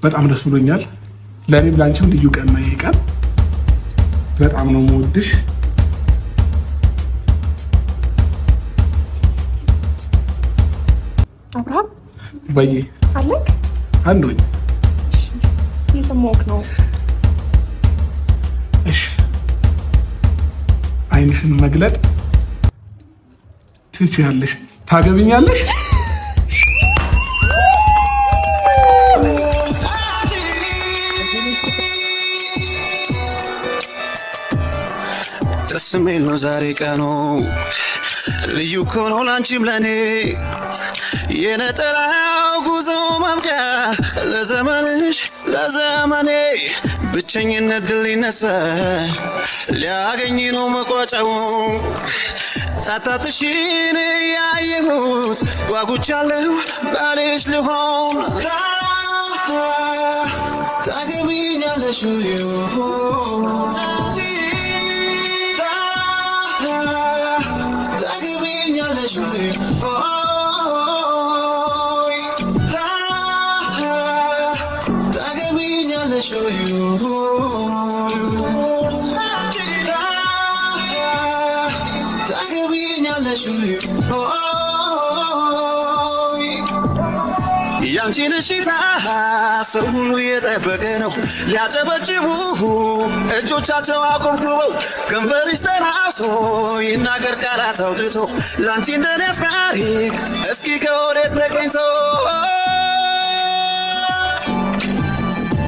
በጣም ደስ ብሎኛል። ለእኔም ላንቺም ልዩ ቀን ነው ይሄ ቀን። በጣም ነው የምወድሽ። አብርሃም በይ አለክ አለኝ። እየሰማሁህ ነው። እሺ አይንሽን መግለጥ ትችያለሽ። ታገብኛለሽ? ደስ የሚል ነው ዛሬ ቀኑ ልዩ ኮኖ ላንቺም ለኔ የነጠላው ጉዞ ማብቂያ ለዘመንሽ ለዘመኔ ብቸኝነት ድል ሊነሳ ሊያገኝ ነው መቋጫው ታታትሽን ያየሁት ጓጉቻለሁ ባልሽ ልሆን ታገቢኛለሽ ያንቺን እሽታ ሰው ሁሉ የጠበቀ ነው ሊያጨበጭቡ እጆቻቸው አቆምኩበው ከንፈርሽ ተላብሶ ይናገር ቃላት አውጥቶ ላንቺ እንደኔ አፍቃሪ እስኪ ከወዴት ተገኝቶ